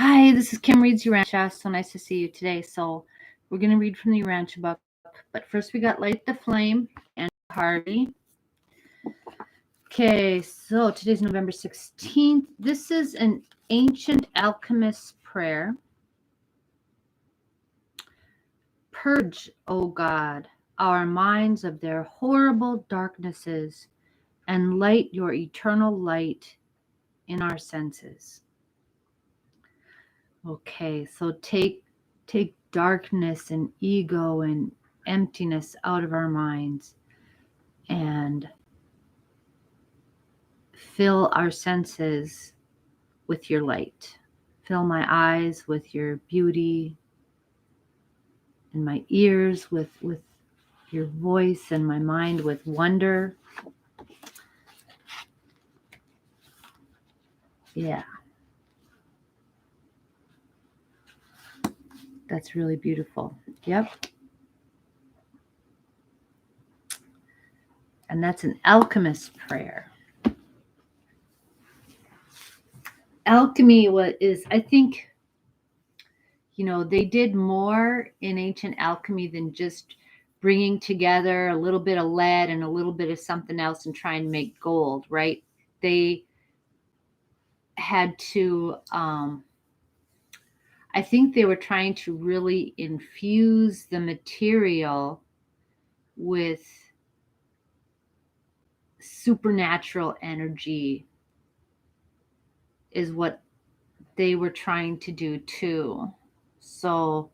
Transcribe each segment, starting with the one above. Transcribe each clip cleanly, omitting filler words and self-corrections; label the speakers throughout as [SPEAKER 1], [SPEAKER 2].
[SPEAKER 1] Hi, this is Kim Reads Urantia. So nice to see you today. So we're going to read from the Urantia book. But first we got Light the Flame and Hardy. Okay, so today's November 16th. This is an ancient alchemist's prayer. Purge, O God, our minds of their horrible darknesses and light your eternal light in our senses. Okay, so take darkness and ego and emptiness out of our minds and fill our senses with your light. Fill my eyes with your beauty and my ears with your voice and my mind with wonder. Yeah. That's really beautiful. Yep. And that's an alchemist prayer. Alchemy is, I think, they did more in ancient alchemy than just bringing together a little bit of lead and a little bit of something else and trying to make gold, right? They had to, I think they were trying to really infuse the material with supernatural energy, is what they were trying to do too. So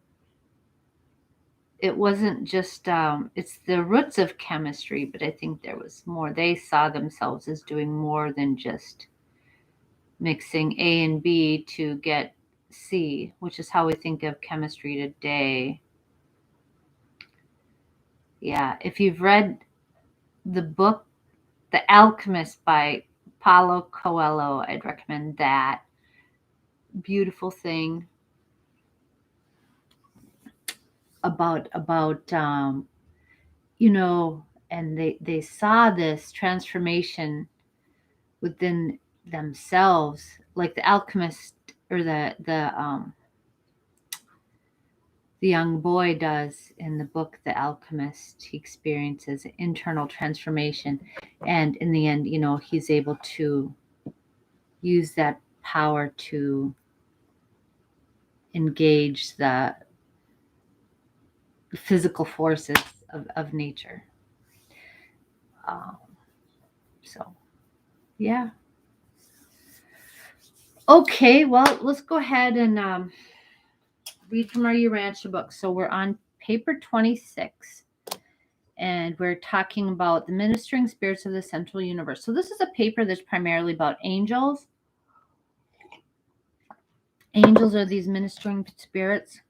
[SPEAKER 1] it wasn't just, it's the roots of chemistry, but I think there was more. They saw themselves as doing more than just mixing A and B to get C, which is how we think of chemistry today. Yeah, if you've read the book, The Alchemist by Paulo Coelho, I'd recommend that. Beautiful thing about and they saw this transformation within themselves, like the alchemist or the young boy does in the book The Alchemist. He experiences internal transformation, and in the end, he's able to use that power to engage the physical forces of nature. So yeah. Okay, well, let's go ahead and read from our Urantia book. So we're on paper 26, and we're talking about the ministering spirits of the central universe. So this is a paper that's primarily about angels. Angels are these ministering spirits.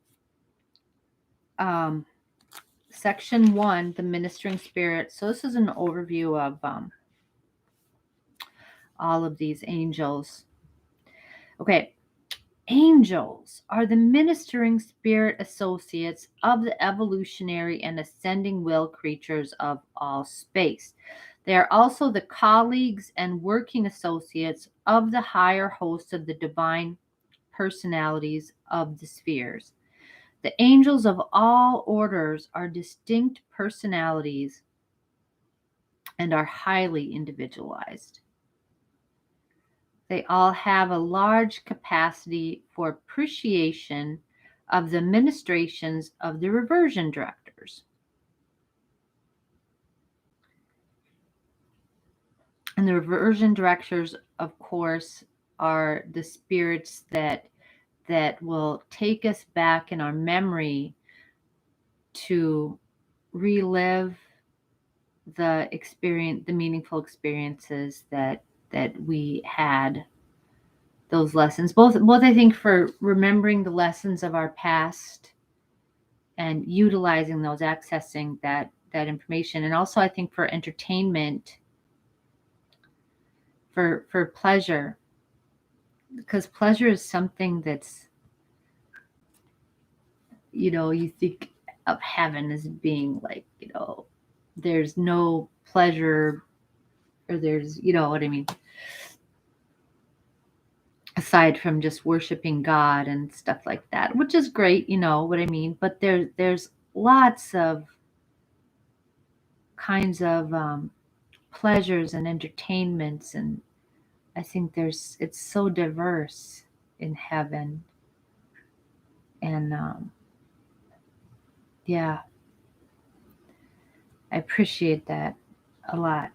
[SPEAKER 1] Section 1, the ministering spirits. So this is an overview of all of these angels. Okay. Angels are the ministering spirit associates of the evolutionary and ascending will creatures of all space. They are also the colleagues and working associates of the higher host of the divine personalities of the spheres. The angels of all orders are distinct personalities and are highly individualized. They all have a large capacity for appreciation of the ministrations of the reversion directors. And the reversion directors, of course, are the spirits that will take us back in our memory to relive the meaningful experiences that we had, those lessons, both I think for remembering the lessons of our past and utilizing those, accessing that information, and also I think for entertainment, for pleasure, because pleasure is something that's, you think of heaven as being like, there's no pleasure, or there's, you know what I mean. aside from just worshiping God and stuff like that, which is great, you know what I mean. But there's lots of kinds of pleasures and entertainments, and I think it's so diverse in heaven, and yeah, I appreciate that a lot.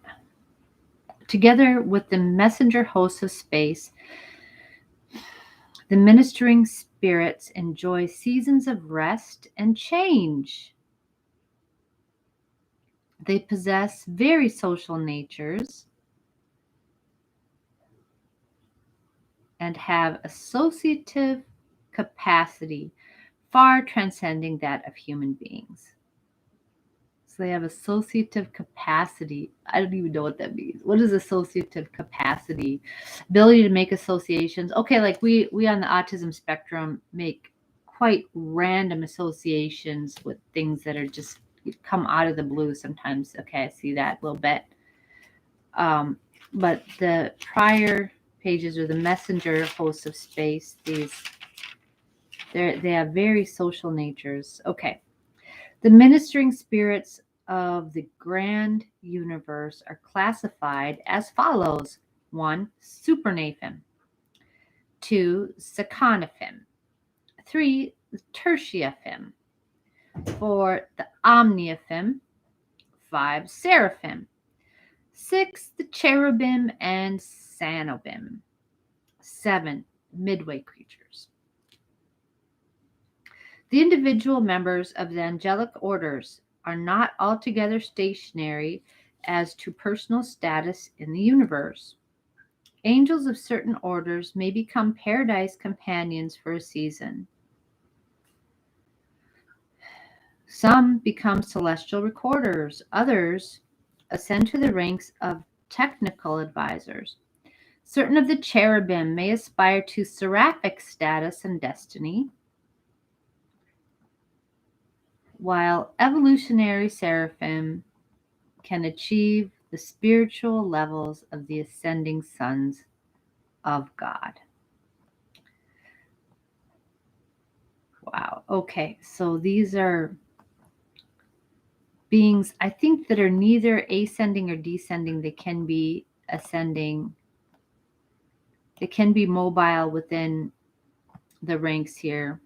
[SPEAKER 1] Together with the messenger hosts of space, the ministering spirits enjoy seasons of rest and change. They possess very social natures and have associative capacity far transcending that of human beings. So they have associative capacity. I don't even know what that means. What is associative capacity? Ability to make associations. Okay, like we on the autism spectrum make quite random associations with things that are just come out of the blue sometimes. Okay, I see that a little bit. But the prior pages or the messenger hosts of space, they have very social natures. Okay. The ministering spirits of the grand universe are classified as follows: 1. Supernaphim, 2. Seconaphim, 3. Tertiaphim, 4. The Omniaphim, 5. Seraphim, 6. The cherubim and sanobim, 7. Midway creatures. The individual members of the angelic orders are not altogether stationary as to personal status in the universe. Angels of certain orders may become paradise companions for a season. Some become celestial recorders. Others ascend to the ranks of technical advisors. Certain of the cherubim may aspire to seraphic status and destiny, while evolutionary seraphim can achieve the spiritual levels of the ascending sons of God. Wow. Okay. So these are beings, I think, that are neither ascending or descending. They can be ascending. They can be mobile within the ranks here.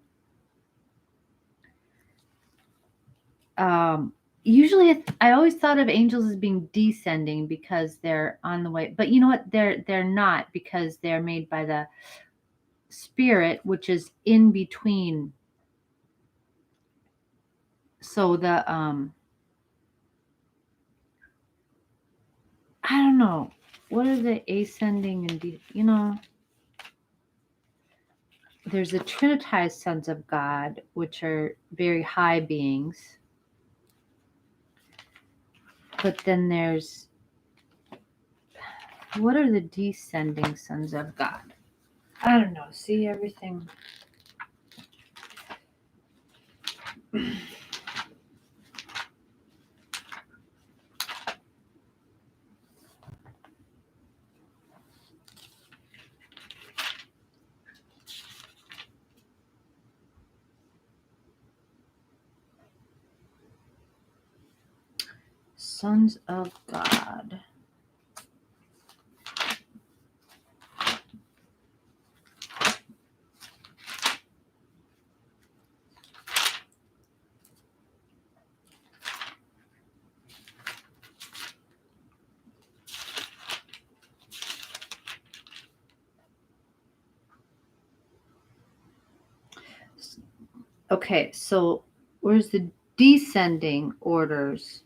[SPEAKER 1] Usually I always thought of angels as being descending because they're on the way, but you know what, they're not, because they're made by the spirit, which is in between. So the I don't know, what are the ascending and there's the trinitized sons of God, which are very high beings. But then there's, what are the descending sons of God? I don't know. See, everything. Sons of God. Okay, so where's the descending orders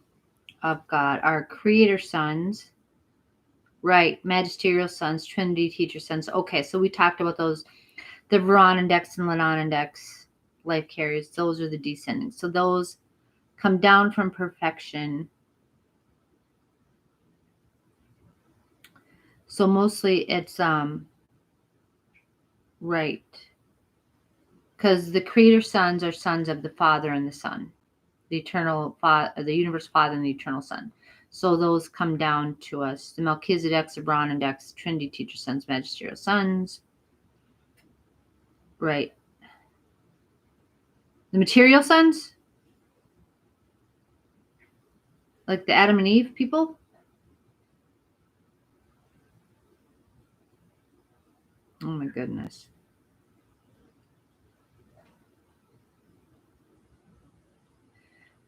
[SPEAKER 1] of God? Our creator sons, right? Magisterial sons, Trinity teacher sons. Okay, so we talked about those. The Veronindex and Leonindex life carriers, those are the descending. So those come down from perfection. So mostly it's right. Because the creator sons are sons of the Father and the Son, the eternal Father, the universe Father and the eternal Son. So those come down to us. The Melchizedeks, the Abrahamindex, Trinity teacher sons, magisterial sons. Right. The material sons? Like the Adam and Eve people? Oh my goodness.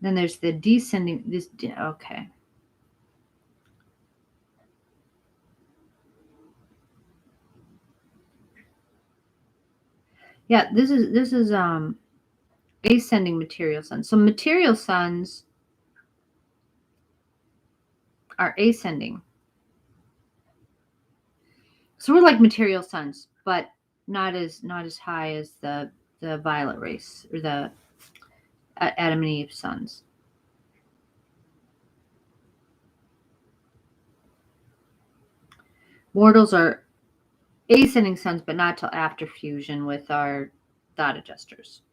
[SPEAKER 1] Then there's the descending. Okay. Yeah, this is ascending material sons. So material sons are ascending. So we're like material sons, but not as high as the violet race or the Adam and Eve sons. Mortals are ascending sons, but not till after fusion with our thought adjusters.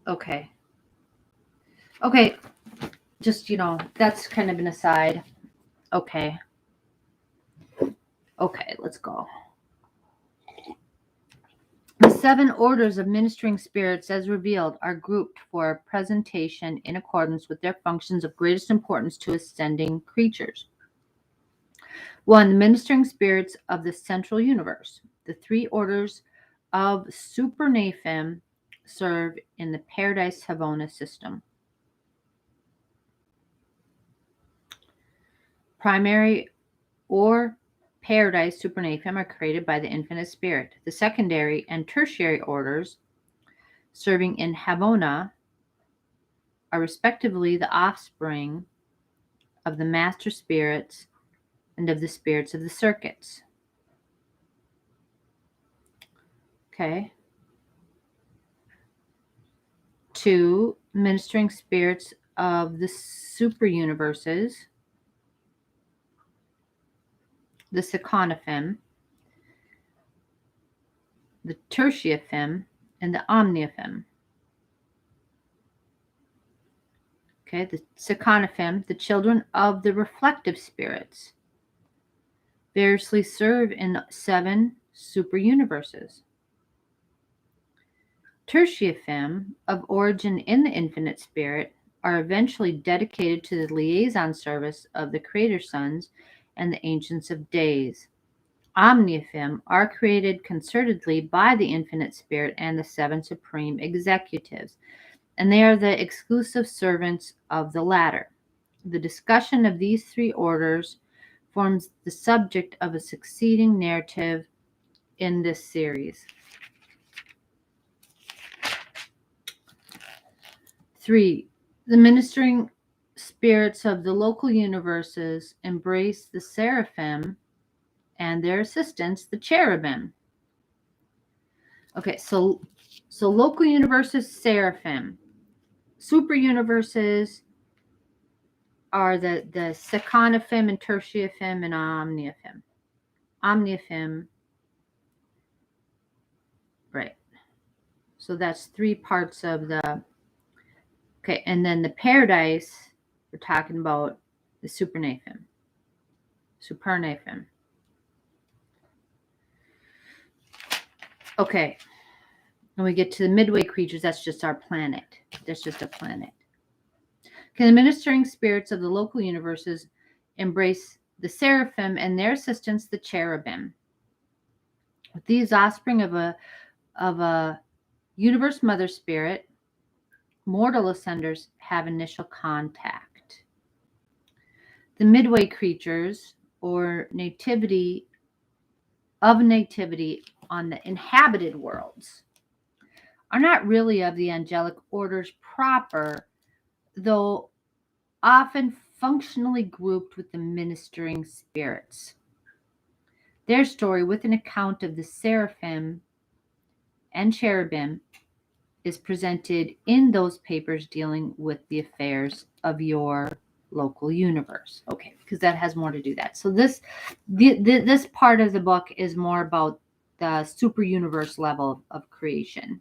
[SPEAKER 1] Okay. Okay. Just, that's kind of an aside. Okay. Okay, let's go. The 7 orders of ministering spirits, as revealed, are grouped for presentation in accordance with their functions of greatest importance to ascending creatures. 1. The ministering spirits of the central universe. The 3 orders of Supernaphim serve in the Paradise Havona system. Primary or Paradise Supernaphim are created by the Infinite Spirit. The secondary and tertiary orders serving in Havona are respectively the offspring of the master spirits and of the spirits of the circuits. Okay. 2. Ministering spirits of the super universes, the Seconophim, the Tertiaphim, and the Omniaphim. Okay, the Seconophim, the children of the reflective spirits, variously serve in 7 super universes. Tertiaphim, of origin in the infinite spirit, are eventually dedicated to the liaison service of the Creator Sons and the Ancients of Days. Omniaphim are created concertedly by the infinite spirit and the 7 supreme executives, and they are the exclusive servants of the latter. The discussion of these 3 orders forms the subject of a succeeding narrative in this series. 3. The ministering spirits of the local universes embrace the seraphim and their assistants, the cherubim. Okay, so local universes, seraphim. Super universes are the Seconophim and Tertiaphim and Omniaphim. Omniaphim, right. So that's 3 parts of the, okay, and then the paradise, we're talking about the Supernaphim. Supernaphim. Okay, when we get to the midway creatures, that's just our planet. That's just a planet. Okay, the ministering spirits of the local universes embrace the seraphim and their assistants, the cherubim. With these offspring of a universe mother spirit, mortal ascenders have initial contact. The midway creatures, or nativity on the inhabited worlds, are not really of the angelic orders proper, though often functionally grouped with the ministering spirits. Their story, with an account of the seraphim and cherubim, is presented in those papers dealing with the affairs of your local universe. Okay, because that has more to do that. So this part of the book is more about the super universe level of creation.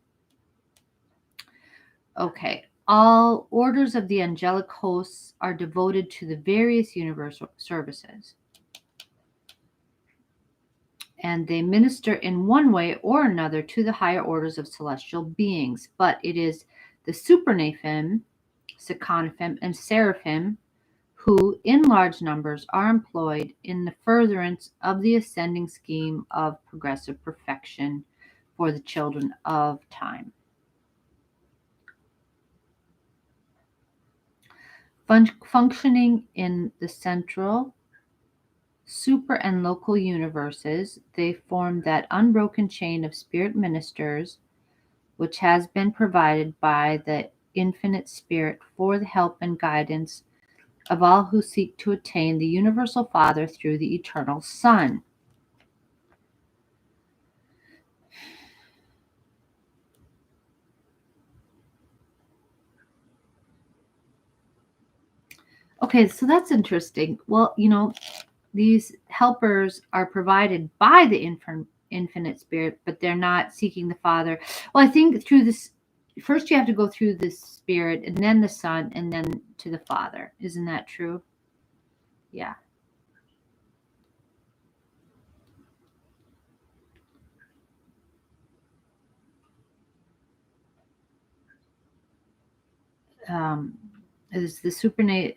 [SPEAKER 1] Okay, all orders of the angelic hosts are devoted to the various universal services. and they minister in one way or another to the higher orders of celestial beings. But it is the supernaphim, sekanophim, and seraphim who, in large numbers, are employed in the furtherance of the ascending scheme of progressive perfection for the children of time. Functioning in the central, super, and local universes, they form that unbroken chain of spirit ministers which has been provided by the infinite spirit for the help and guidance of all who seek to attain the universal Father through the eternal Son. Okay, so that's interesting. Well, these helpers are provided by the infinite spirit, but they're not seeking the Father. Well, I think through this, first you have to go through the Spirit, and then the Son, and then to the Father. Isn't that true? Yeah. Um, it is the supernaphim,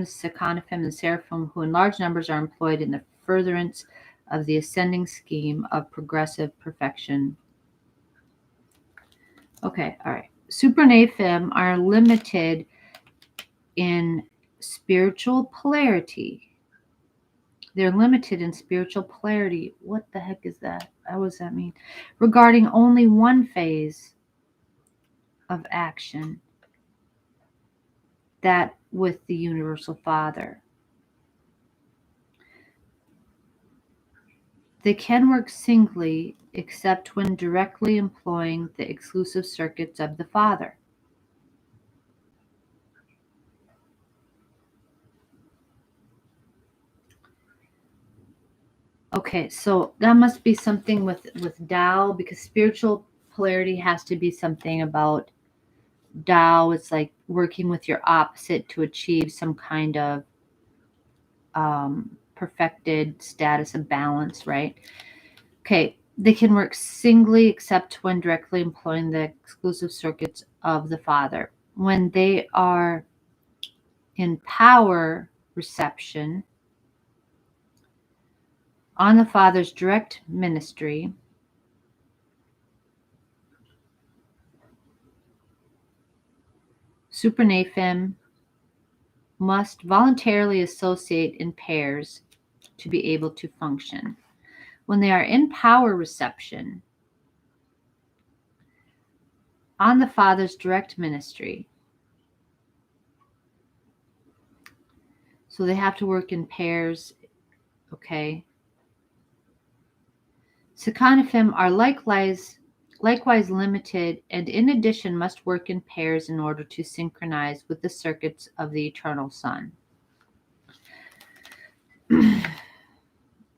[SPEAKER 1] sekanophim, and seraphim who in large numbers are employed in the furtherance of the ascending scheme of progressive perfection. Okay, all right. Supernaphim are limited in spiritual polarity. They're limited in spiritual polarity. What the heck is that? What does that mean? Regarding only one phase of action, that with the Universal Father. They can work singly except when directly employing the exclusive circuits of the Father. Okay, so that must be something with Tao, because spiritual polarity has to be something about Tao. It's like working with your opposite to achieve some kind of perfected status of balance, right? Okay, they can work singly except when directly employing the exclusive circuits of the Father. When they are in power reception on the Father's direct ministry, supernaphim must voluntarily associate in pairs to be able to function. When they are in power reception on the Father's direct ministry, so they have to work in pairs, okay? Sekanophim are likewise limited, and in addition must work in pairs in order to synchronize with the circuits of the eternal Son.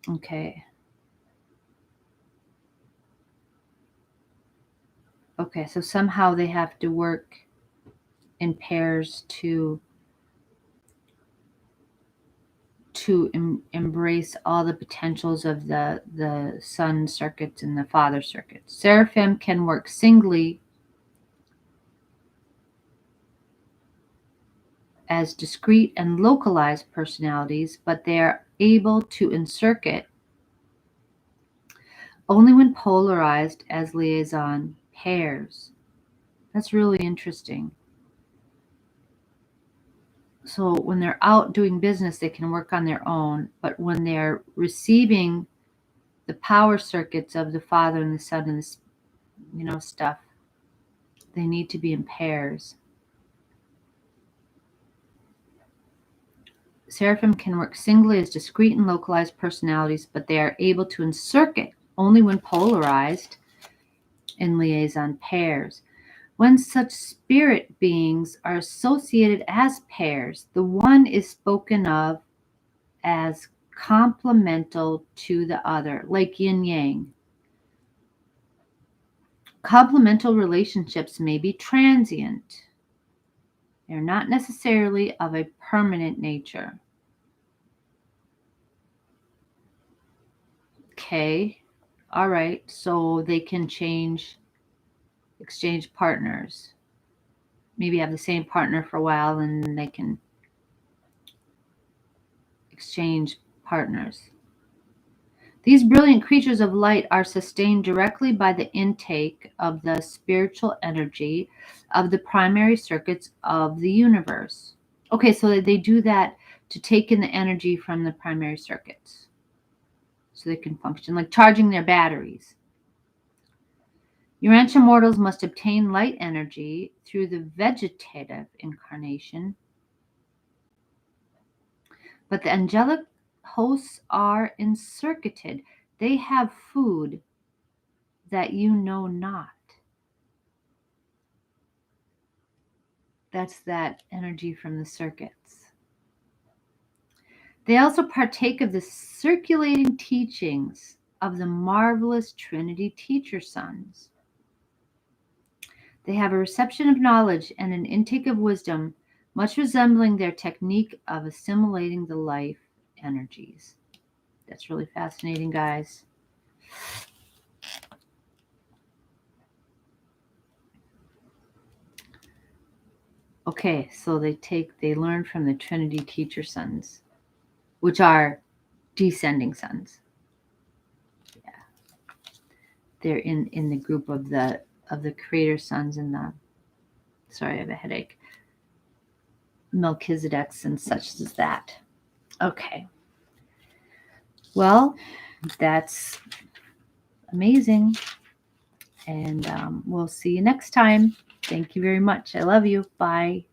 [SPEAKER 1] Okay. Okay, so somehow they have to work in pairs to embrace all the potentials of the Son circuits and the Father circuits. Seraphim can work singly as discrete and localized personalities, but they are able to encircuit only when polarized as liaison pairs. That's really interesting. So when they're out doing business, they can work on their own, but when they're receiving the power circuits of the Father and the Son and the stuff, they need to be in pairs. Seraphim can work singly as discrete and localized personalities, but they are able to encircuit only when polarized in liaison pairs. When such spirit beings are associated as pairs, the one is spoken of as complemental to the other, like yin yang. Complemental relationships may be transient. They're not necessarily of a permanent nature. Okay. All right. So they can exchange partners. Maybe have the same partner for a while and then they can exchange partners. These brilliant creatures of light are sustained directly by the intake of the spiritual energy of the primary circuits of the universe. Okay, so they do that to take in the energy from the primary circuits so they can function, like charging their batteries. Urantia mortals must obtain light energy through the vegetative incarnation, but the angelic hosts are encircuited. They have food that you know not. That's that energy from the circuits. They also partake of the circulating teachings of the marvelous Trinity teacher sons. They have a reception of knowledge and an intake of wisdom, much resembling their technique of assimilating the life energies. That's really fascinating, guys. Okay, so they learn from the Trinity teacher sons, which are descending sons. Yeah. They're in the group of the creator sons and the, sorry, I have a headache, Melchizedek's and such as that. Okay. Well, that's amazing. And we'll see you next time. Thank you very much. I love you. Bye.